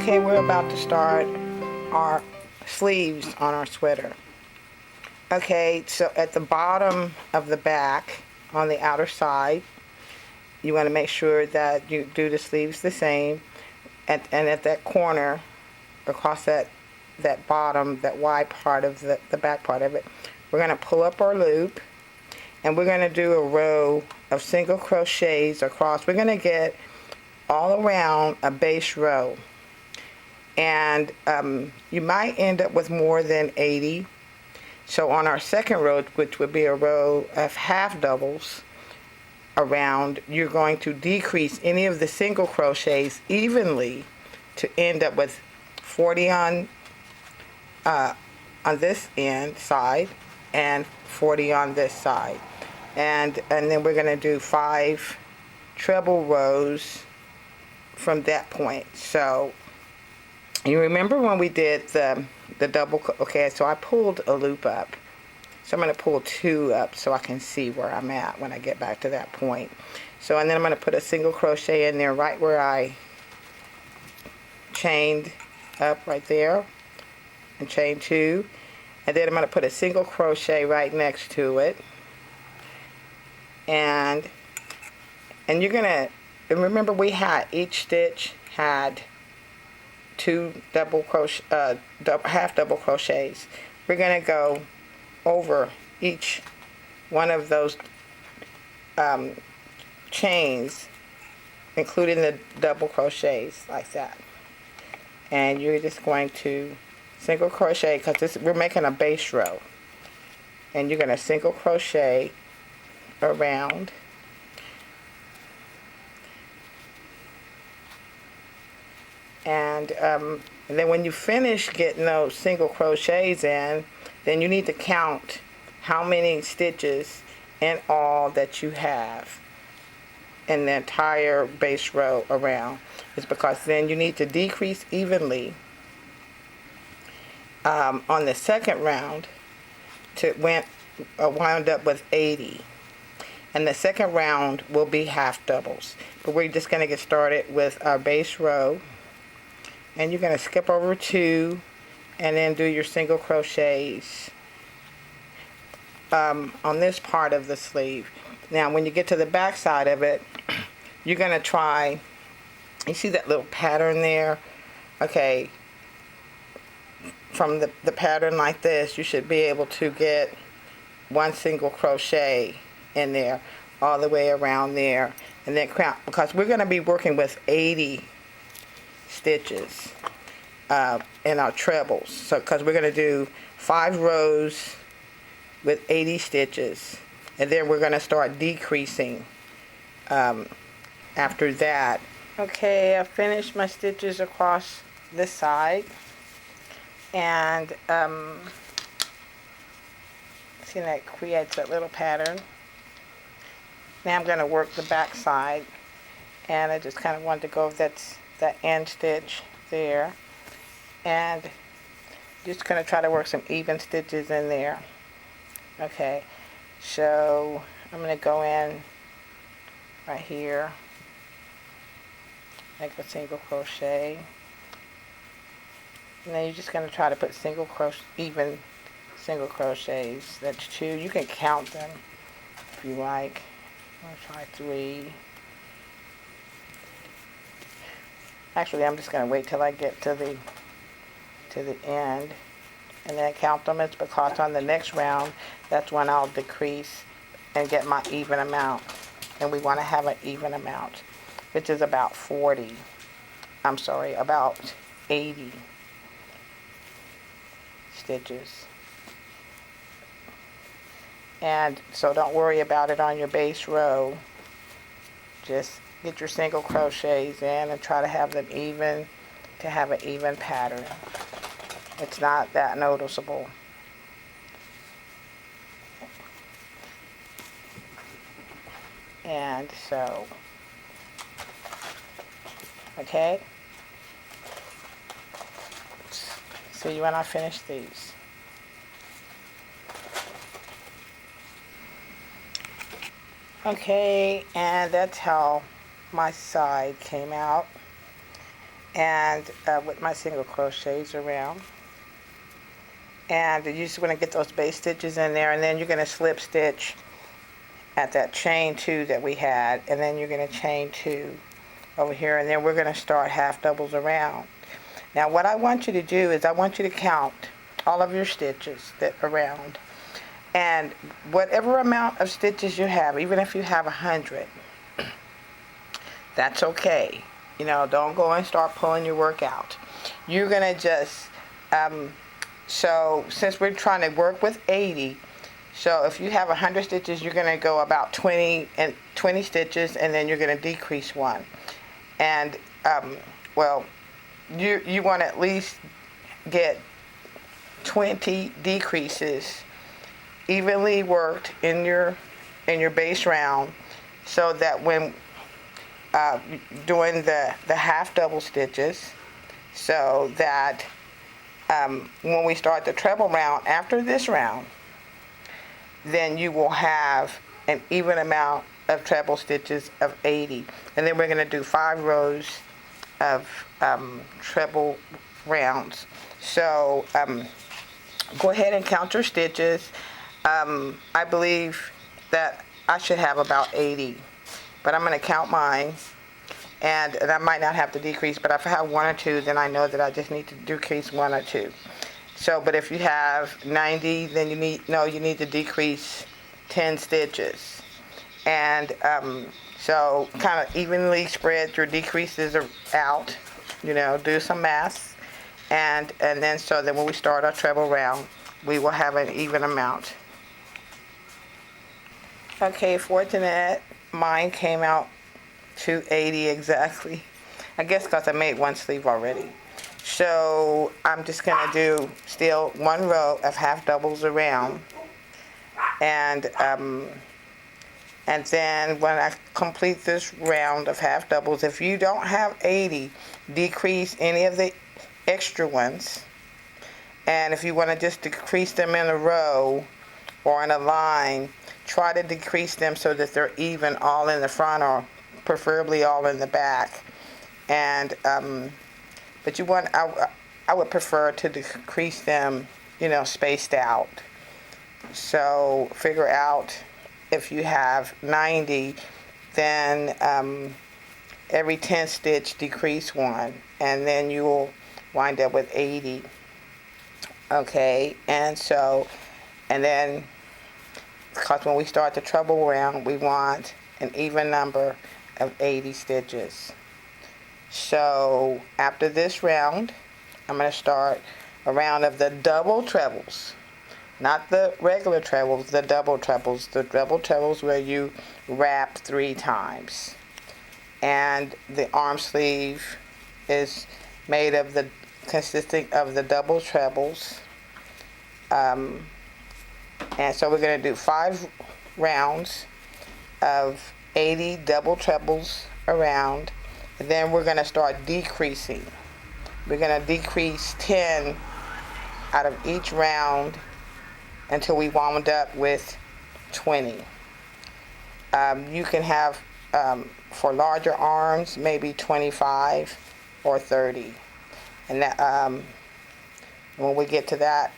Okay, we're about to start our sleeves on our sweater. Okay, so at the bottom of the back, on the outer side, you want to make sure that you do the sleeves the same. And at that corner, across that bottom, that wide part of the back part of it, we're going to pull up our loop, and we're going to do a row of single crochets across. We're going to get all around a base row. And you might end up with more than 80. So on our second row, which would be a row of half doubles around, you're going to decrease any of the single crochets evenly to end up with 40 on this end side and 40 on this side. And then we're going to do 5 treble rows from that point. So you remember when we did the double, okay, so I pulled a loop up. So I'm going to pull 2 up so I can see where I'm at when I get back to that point. So, and then I'm going to put a single crochet in there right where I chained up right there, and chain 2. And then I'm going to put a single crochet right next to it. And you're going to, remember we had, each stitch had 2 double crochet, half double crochets. We're going to go over each one of those chains, including the double crochets, like that. And you're just going to single crochet, because we're making a base row. And you're going to single crochet around. And then when you finish getting those single crochets in, then you need to count how many stitches in all that you have in the entire base row around. It's because then you need to decrease evenly on the second round to wind up with 80. And the second round will be half doubles. But we're just going to get started with our base row. And you're going to skip over 2 and then do your single crochets on this part of the sleeve. Now when you get to the back side of it, you're going to try, you see that little pattern there? Okay, from the pattern like this, you should be able to get 1 single crochet in there all the way around there, and then count, because we're going to be working with 80 stitches in our trebles. So because we're going to do 5 rows with 80 stitches, and then we're going to start decreasing after that. Okay, I finished my stitches across this side, and see, that creates that little pattern. Now I'm going to work the back side, and I just kind of wanted to go over that end stitch there, and just going to try to work some even stitches in there. Okay, so I'm going to go in right here, make a single crochet, and then you're just going to try to put even single crochets. That's 2. You can count them if you like. I'm going to try 3. Actually, I'm just going to wait till I get to the end and then count them. It's because on the next round, that's when I'll decrease and get my even amount. And we want to have an even amount, which is about about 80 stitches. And so don't worry about it on your base row. Just get your single crochets in and try to have them even, to have an even pattern. It's not that noticeable. And so, okay, see you when I finish these. Okay, and that's how my side came out. and with my single crochets around. And you just want to get those base stitches in there, and then you're going to slip stitch at that chain 2 that we had, and then you're going to chain 2 over here, and then we're going to start half doubles around. Now what I want you to do is I want you to count all of your stitches that around, and whatever amount of stitches you have, even if you have 100, that's okay. You know, don't go and start pulling your work out. You're going to just so since we're trying to work with 80, so if you have 100 stitches, you're going to go about 20 stitches, and then you're going to decrease 1. And well, you want to at least get 20 decreases evenly worked in your base round, so that when doing the half double stitches, so that when we start the treble round after this round, then you will have an even amount of treble stitches of 80. And then we're going to do 5 rows of treble rounds. So go ahead and count your stitches. I believe that I should have about 80, but I'm going to count mine. And I might not have to decrease, but if I have 1 or 2, then I know that I just need to decrease 1 or 2. So, but if you have 90, then you need to decrease 10 stitches. And so kind of evenly spread your decreases out, do some math. And then so that when we start our treble round, we will have an even amount. Okay, fortunate, mine came out to 80 exactly. I guess because I made 1 sleeve already. So I'm just going to do still 1 row of half doubles around. And then when I complete this round of half doubles, if you don't have 80, decrease any of the extra ones. And if you want to just decrease them in a row or in a line, try to decrease them so that they're even all in the front, or preferably all in the back. And but I would prefer to decrease them, spaced out. So figure out, if you have 90, then every 10 stitch decrease 1, and then you will wind up with 80. Okay, and then because when we start the treble round, we want an even number of 80 stitches. So after this round, I'm going to start a round of the double trebles, not the regular trebles, the double trebles. The double trebles where you wrap 3 times. And the arm sleeve is made of consisting of the double trebles. And so we're going to do 5 rounds of 80 double trebles around, and then we're going to start decreasing. We're going to decrease 10 out of each round until we wound up with 20. You can have, for larger arms, maybe 25 or 30. And that, when we get to that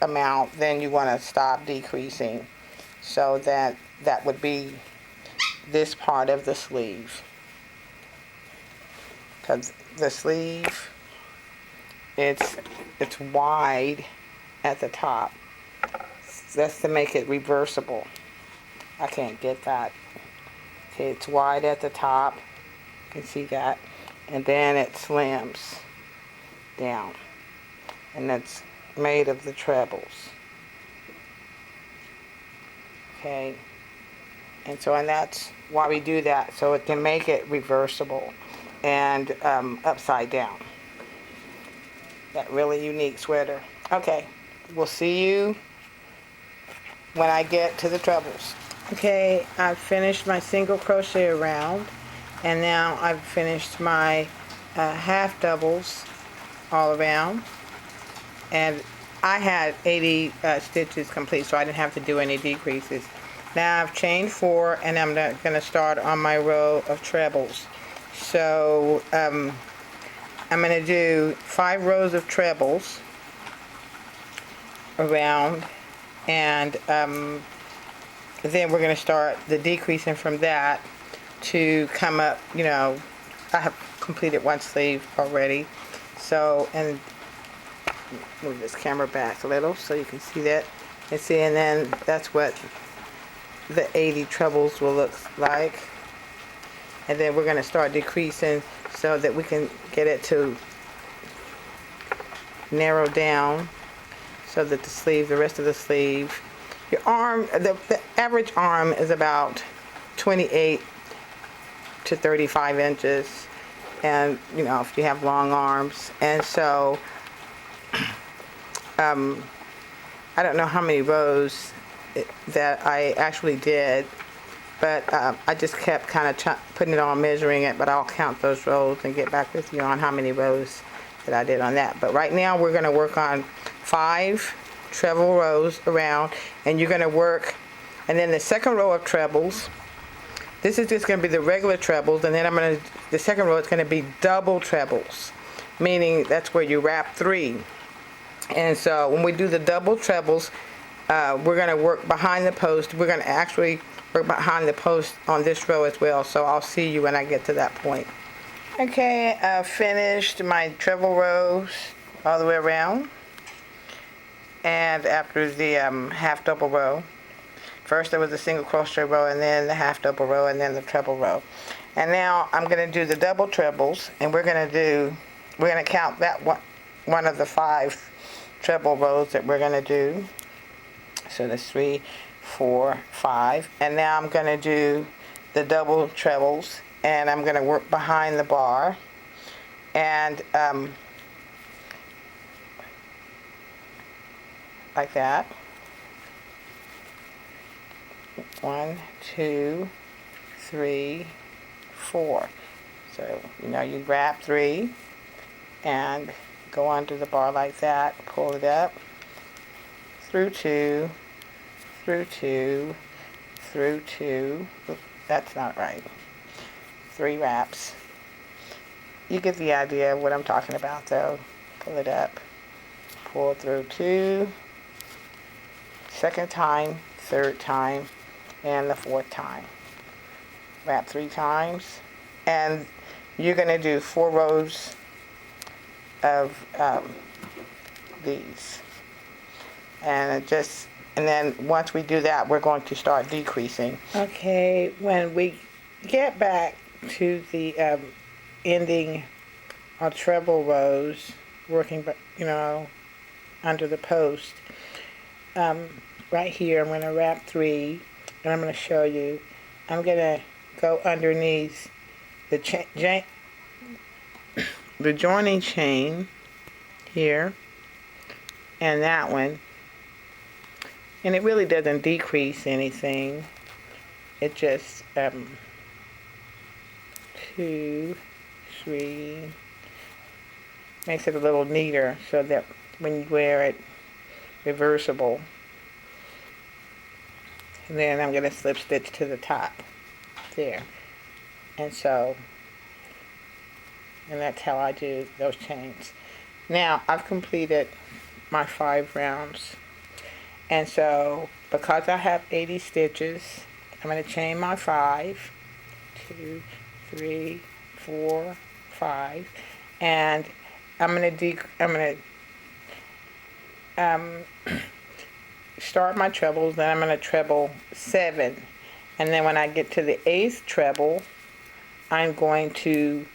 amount, then you want to stop decreasing. So that would be this part of the sleeve. Because the sleeve, it's wide at the top. That's to make it reversible. I can't get that. Okay, it's wide at the top. You can see that. And then it slims down. And that's made of the trebles. Okay. And that's why we do that, so it can make it reversible and upside down. That really unique sweater. Okay, we'll see you when I get to the trebles. Okay, I've finished my single crochet around, and now I've finished my half doubles all around, and I had 80 stitches complete, so I didn't have to do any decreases. Now I've chained 4, and I'm going to start on my row of trebles. So I'm going to do 5 rows of trebles around, and then we're going to start the decreasing from that to come up, you know, I have completed one sleeve already. So, and move this camera back a little so you can see that. And see, and then that's what the 80 trebles will look like. And then we're going to start decreasing so that we can get it to narrow down so that the sleeve, the rest of the sleeve, your arm, the average arm is about 28 to 35 inches. And, you know, if you have long arms. And so, I don't know how many rows that I actually did, but I just kept kind of putting it on, measuring it, but I'll count those rows and get back with you on how many rows that I did on that. But right now we're going to work on 5 treble rows around, and you're going to work, and then the second row of trebles, this is just going to be the regular trebles, and then the second row is going to be double trebles, meaning that's where you wrap 3. And so when we do the double trebles, we're going to work behind the post. We're going to actually work behind the post on this row as well. So I'll see you when I get to that point. Okay, I finished my treble rows all the way around. And after the half double row, first there was a single crochet row, and then the half double row, and then the treble row. And now I'm going to do the double trebles, and we're going to count that one of the 5 treble rows that we're going to do. So there's 3, 4, 5, and now I'm going to do the double trebles, and I'm going to work behind the bar, and like that. 1, 2, 3, 4. So, you know, you wrap 3 and go onto the bar like that, pull it up, through 2, through 2, through 2. Oops, that's not right. 3 wraps. You get the idea of what I'm talking about though. Pull it up, pull through 2, second time, third time, and the 4th time. Wrap 3 times, and you're going to do 4 rows of these, and then once we do that, we're going to start decreasing. Okay, when we get back to the ending our treble rows, working, you know, under the post, right here I'm going to wrap 3, and I'm going to show you. I'm going to go underneath the joining chain here and that one, and it really doesn't decrease anything. It just 2, 3, makes it a little neater so that when you wear it, reversible. And then I'm going to slip stitch to the top there, and so, and that's how I do those chains. Now I've completed my 5 rounds, and so because I have 80 stitches, I'm going to chain my 5, 2, 3, 4, 5, and I'm going to start my trebles. Then I'm going to treble 7, and then when I get to the 8th treble, I'm going to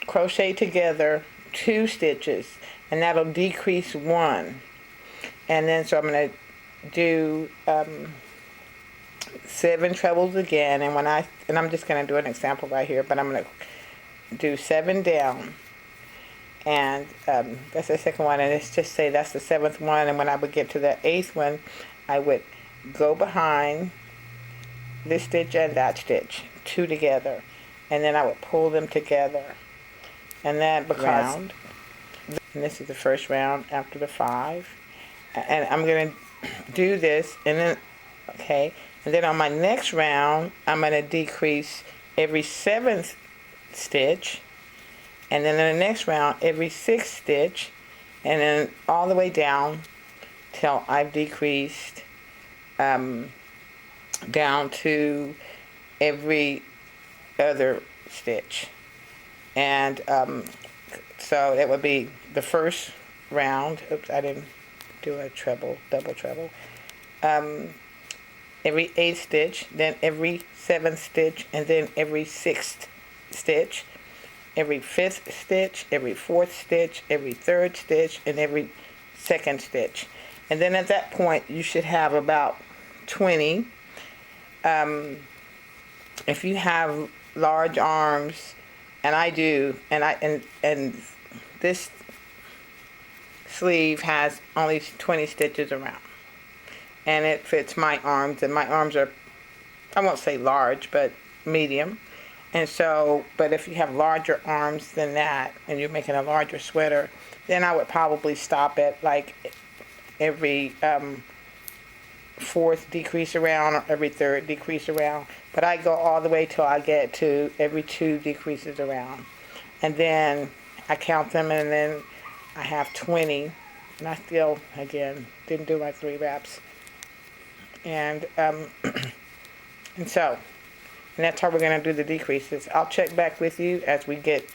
crochet together 2 stitches, and that'll decrease 1. And then so I'm going to do 7 trebles again, and I'm just going to do an example right here, but I'm going to do 7 down, and that's the second one, and it's just say that's the 7th one, and when I would get to the 8th one, I would go behind this stitch and that stitch, 2 together, and then I would pull them together, and then round, and this is the first round after the 5, and I'm going to do this, and then, okay, and then on my next round, I'm going to decrease every 7th stitch, and then in the next round every 6th stitch, and then all the way down till I've decreased down to every other stitch. And so that would be the first round. Oops, I didn't do a treble, double treble. Every 8th stitch, then every 7th stitch, and then every 6th stitch, every 5th stitch, every 4th stitch, every 3rd stitch, and every 2nd stitch. And then at that point you should have about 20. If you have large arms, and I do, and this sleeve has only 20 stitches around, and it fits my arms, and my arms are, I won't say large, but medium. And so, but if you have larger arms than that, and you're making a larger sweater, then I would probably stop at like every 4th decrease around, or every 3rd decrease around. But I go all the way till I get to every 2 decreases around. And then I count them, and then I have 20. And I still, again, didn't do my 3 wraps. And and that's how we're going to do the decreases. I'll check back with you as we get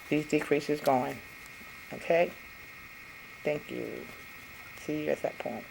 these decreases going. Okay? Thank you. See you at that point.